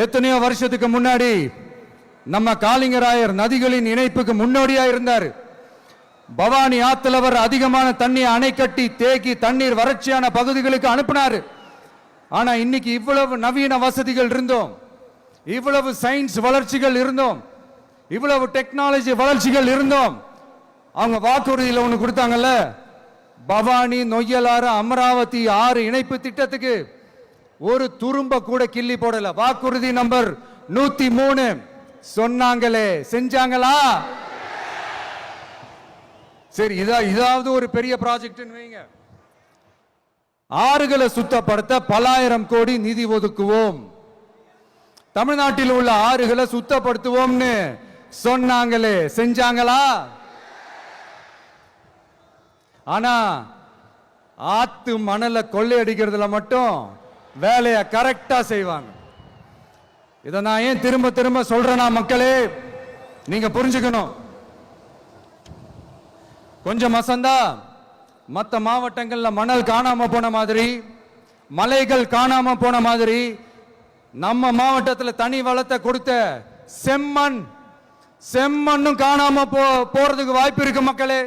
எத்தனையோ வருஷத்துக்கு முன்னாடி நம்ம காளிங்கராயர் நதிகளின் இணைப்புக்கு முன்னோடியா இருந்தார். பவானி ஆத்துல வர அதிகமான தண்ணியை அணை கட்டி தேக்கி தண்ணீர் வறட்சியான பகுதிகளுக்கு அனுப்பினார். ஆனா இன்னைக்கு இவ்வளவு நவீன வசதிகள் இருந்தோம், இவ்வளவு சயின்ஸ் வளர்ச்சிகள் இருந்தோம், இவ்வளவு டெக்னாலஜி வளர்ச்சிகள் இருந்தோம், அவங்க வாக்குறுதியில் ஒன்று கொடுத்தாங்கல்ல, பவானி நொய்யலாறு அமராவதி 6 இணைப்பு திட்டத்துக்கு ஒரு துரும்ப கூட கிள்ளி போடல. வாக்குறுதி நம்பர் 103 சொன்னாங்களே, செஞ்சாங்களா? சரி, இதாவது ஒரு பெரிய ப்ராஜெக்ட் வைங்க. ஆறுகளை சுத்தப்படுத்த பலாயிரம் கோடி நிதி ஒதுக்குவோம், தமிழ்நாட்டில் உள்ள ஆறுகளை சுத்தப்படுத்துவோம்னு சொன்னாங்களே, செஞ்சாங்களா? ஆனா ஆத்து மணலை கொள்ளையடிக்கிறதுல மட்டும் வேலையை கரெக்டா செய்வாங்க. இதை நான் ஏன் திரும்ப திரும்ப சொல்றேன்னா, மக்களே நீங்க புரிஞ்சுக்கணும். கொஞ்சம் மசந்தா மற்ற மாவட்டங்கள்ல மணல் காணாம போன மாதிரி, மலைகள் காணாம போன மாதிரி, நம்ம மாவட்டத்தில் தனி வளத்தை கொடுத்த செம்மண்ணும் காணாம போறதுக்கு வாய்ப்பு இருக்கு மக்களே.